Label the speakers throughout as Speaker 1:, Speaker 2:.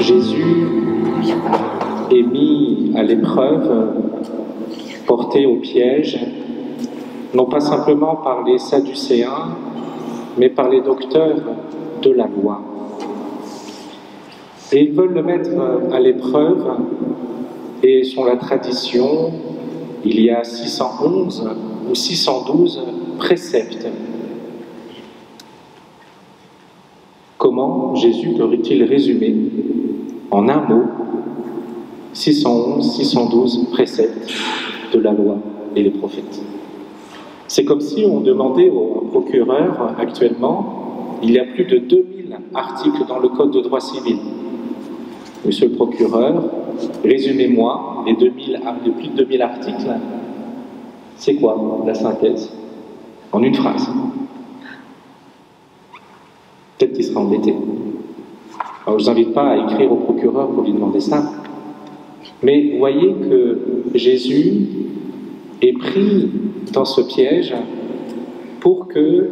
Speaker 1: Jésus est mis à l'épreuve, porté au piège, non pas simplement par les Sadducéens, mais par les docteurs de la loi. Et ils veulent le mettre à l'épreuve, et selon la tradition, il y a 611 ou 612 préceptes. Comment Jésus peut-il résumer en un mot 611, 612 préceptes de la loi et les prophètes? C'est comme si on demandait au procureur actuellement, il y a plus de 2000 articles dans le Code de droit civil. Monsieur le procureur, résumez-moi les plus de 2000 articles. C'est quoi la synthèse? En une phrase. Peut-être qu'il sera embêté. Alors, je ne vous invite pas à écrire au procureur pour lui demander ça. Mais vous voyez que Jésus est pris dans ce piège pour que,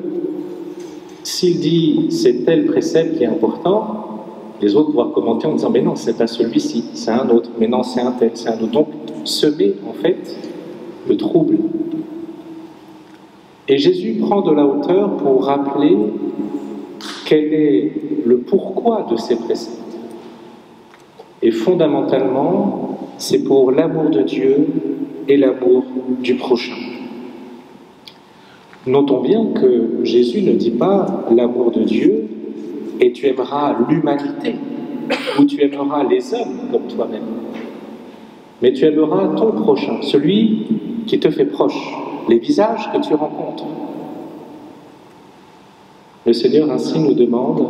Speaker 1: s'il dit c'est tel précepte qui est important, les autres doivent commenter en disant mais non, c'est pas celui-ci, c'est un autre, mais non, c'est un tel, c'est un autre. Donc, semer en fait le trouble. Et Jésus prend de la hauteur pour rappeler quel est le pourquoi de ces préceptes. Et fondamentalement, c'est pour l'amour de Dieu et l'amour du prochain. Notons bien que Jésus ne dit pas l'amour de Dieu et tu aimeras l'humanité ou tu aimeras les hommes comme toi-même. Mais tu aimeras ton prochain, celui qui te fait proche, les visages que tu rencontres. Le Seigneur ainsi nous demande,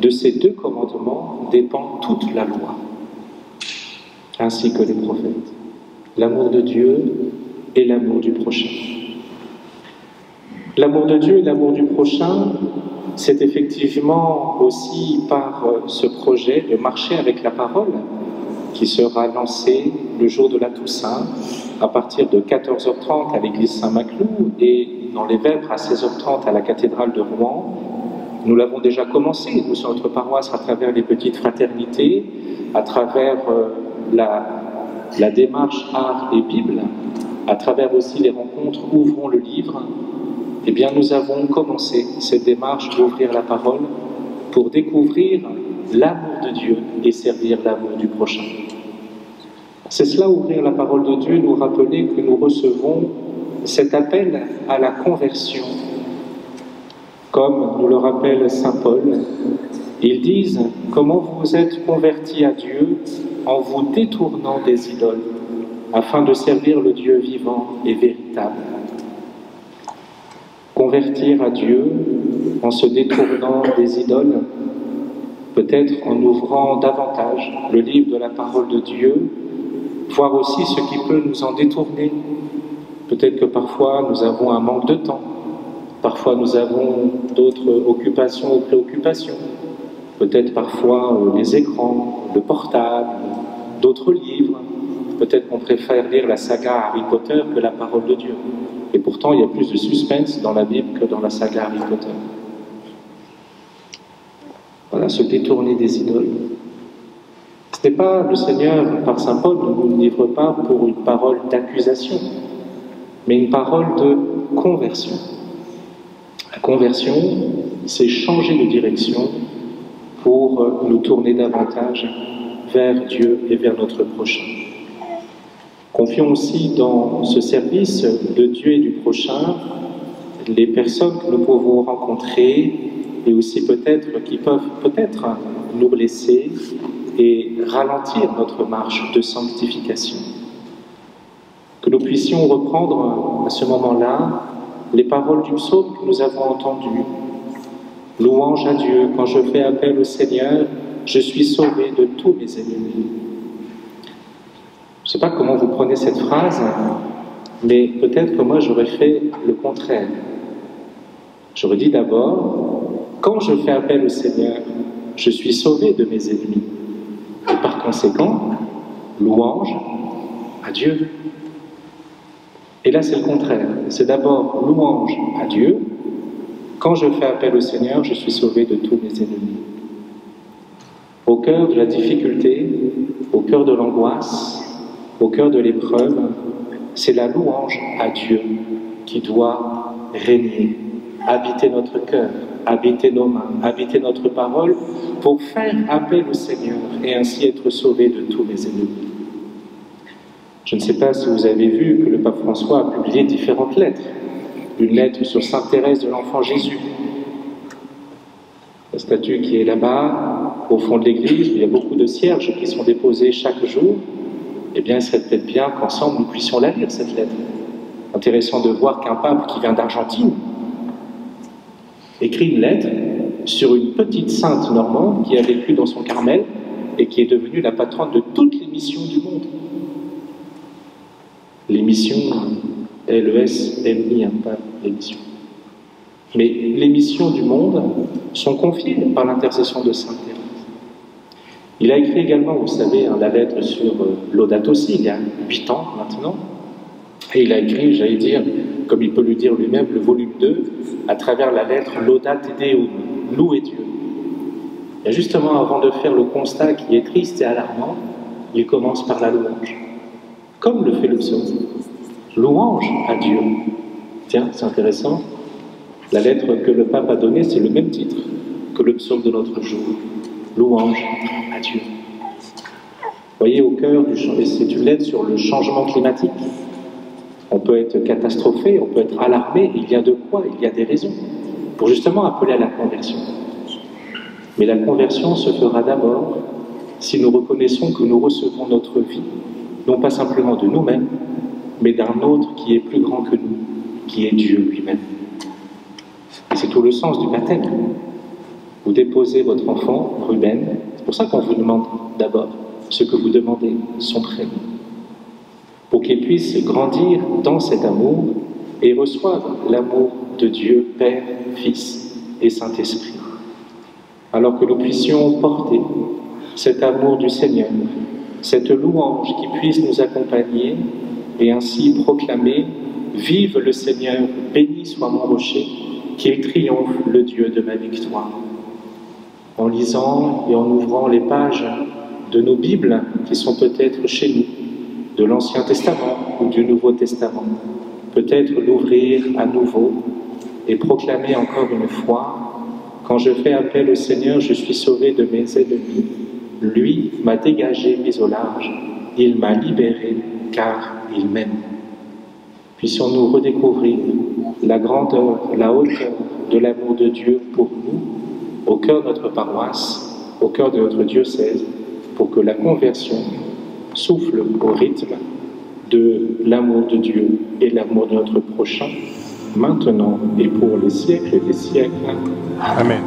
Speaker 1: de ces deux commandements dépend toute la loi, ainsi que les prophètes. L'amour de Dieu et l'amour du prochain. L'amour de Dieu et l'amour du prochain, c'est effectivement aussi par ce projet de marcher avec la parole qui sera lancé le jour de la Toussaint à partir de 14h30 à l'église Saint-Maclou et dans les Vêpres à 16h30 à la cathédrale de Rouen. Nous l'avons déjà commencé, nous, sur notre paroisse, à travers les petites fraternités, à travers la démarche Art et Bible, à travers aussi les rencontres Ouvrons le livre. Eh bien, nous avons commencé cette démarche d'ouvrir la parole pour découvrir l'amour de Dieu et servir l'amour du prochain. C'est cela, ouvrir la parole de Dieu, nous rappeler que nous recevons cet appel à la conversion. Comme nous le rappelle saint Paul, ils disent comment vous vous êtes convertis à Dieu en vous détournant des idoles, afin de servir le Dieu vivant et véritable. Convertir à Dieu en se détournant des idoles, peut-être en ouvrant davantage le livre de la parole de Dieu, voir aussi ce qui peut nous en détourner. Peut-être que parfois nous avons un manque de temps, parfois nous avons d'autres occupations ou préoccupations, peut-être parfois les écrans, le portable, d'autres livres, peut-être qu'on préfère lire la saga Harry Potter que la parole de Dieu. Et pourtant, il y a plus de suspense dans la Bible que dans la saga Harry Potter. Voilà, se détourner des idoles. Ce n'est pas le Seigneur, par saint Paul, ne nous livre pas pour une parole d'accusation, mais une parole de conversion. La conversion, c'est changer de direction pour nous tourner davantage vers Dieu et vers notre prochain. Confions aussi dans ce service de Dieu et du prochain les personnes que nous pouvons rencontrer et aussi peut-être qui peuvent peut-être nous blesser et ralentir notre marche de sanctification. Que nous puissions reprendre à ce moment-là les paroles du psaume que nous avons entendues. Louange à Dieu, quand je fais appel au Seigneur, je suis sauvé de tous mes ennemis. Je ne sais pas comment vous prenez cette phrase, mais peut-être que moi j'aurais fait le contraire. J'aurais dit d'abord, quand je fais appel au Seigneur, je suis sauvé de mes ennemis. Et par conséquent, louange à Dieu. Et là c'est le contraire, c'est d'abord louange à Dieu. Quand je fais appel au Seigneur, je suis sauvé de tous mes ennemis. Au cœur de la difficulté, au cœur de l'angoisse, au cœur de l'épreuve, c'est la louange à Dieu qui doit régner, habiter notre cœur, habiter nos mains, habiter notre parole, pour faire appel au Seigneur et ainsi être sauvé de tous les ennemis. Je ne sais pas si vous avez vu que le pape François a publié différentes lettres. Une lettre sur Sainte Thérèse de l'Enfant Jésus, la statue qui est là-bas, au fond de l'église, où il y a beaucoup de cierges qui sont déposés chaque jour. Eh bien, il serait peut-être bien qu'ensemble nous puissions la lire, cette lettre. Intéressant de voir qu'un pape qui vient d'Argentine écrit une lettre sur une petite sainte normande qui a vécu dans son Carmel et qui est devenue la patronne de toutes les missions du monde. Les missions, LESMI, pas les missions. Mais les missions du monde sont confiées par l'intercession de Sainte Thérèse. Il a écrit également, vous savez, la lettre sur Laudato Si, il y a 8 ans maintenant. Et il a écrit, j'allais dire, comme il peut le dire lui-même, le volume 2, à travers la lettre Laudate Deum, louez Dieu. Et justement, avant de faire le constat qui est triste et alarmant, il commence par la louange, comme le fait le psaume. Louange à Dieu. Tiens, c'est intéressant. La lettre que le pape a donnée, c'est le même titre que le psaume de notre jour. Louange à Dieu. Vous voyez, au cœur du changement, c'est une lettre sur le changement climatique. On peut être catastrophé, on peut être alarmé, il y a de quoi, il y a des raisons, pour justement appeler à la conversion. Mais la conversion se fera d'abord si nous reconnaissons que nous recevons notre vie, non pas simplement de nous-mêmes, mais d'un autre qui est plus grand que nous, qui est Dieu lui-même. Et c'est tout le sens du baptême. Vous déposez votre enfant, Ruben, c'est pour ça qu'on vous demande d'abord ce que vous demandez, son prénom, pour qu'il puisse grandir dans cet amour et reçoive l'amour de Dieu, Père, Fils et Saint-Esprit. Alors que nous puissions porter cet amour du Seigneur, cette louange qui puisse nous accompagner et ainsi proclamer « Vive le Seigneur, béni soit mon rocher, qu'il triomphe le Dieu de ma victoire ». En lisant et en ouvrant les pages de nos Bibles qui sont peut-être chez nous, de l'Ancien Testament ou du Nouveau Testament, peut-être l'ouvrir à nouveau et proclamer encore une fois « Quand je fais appel au Seigneur, je suis sauvé de mes ennemis. Lui m'a dégagé mis au large, il m'a libéré car il m'aime. » Puissions-nous redécouvrir la grandeur, la hauteur de l'amour de Dieu pour nous, au cœur de notre paroisse, au cœur de notre diocèse, pour que la conversion souffle au rythme de l'amour de Dieu et l'amour de notre prochain, maintenant et pour les siècles des siècles.
Speaker 2: Amen.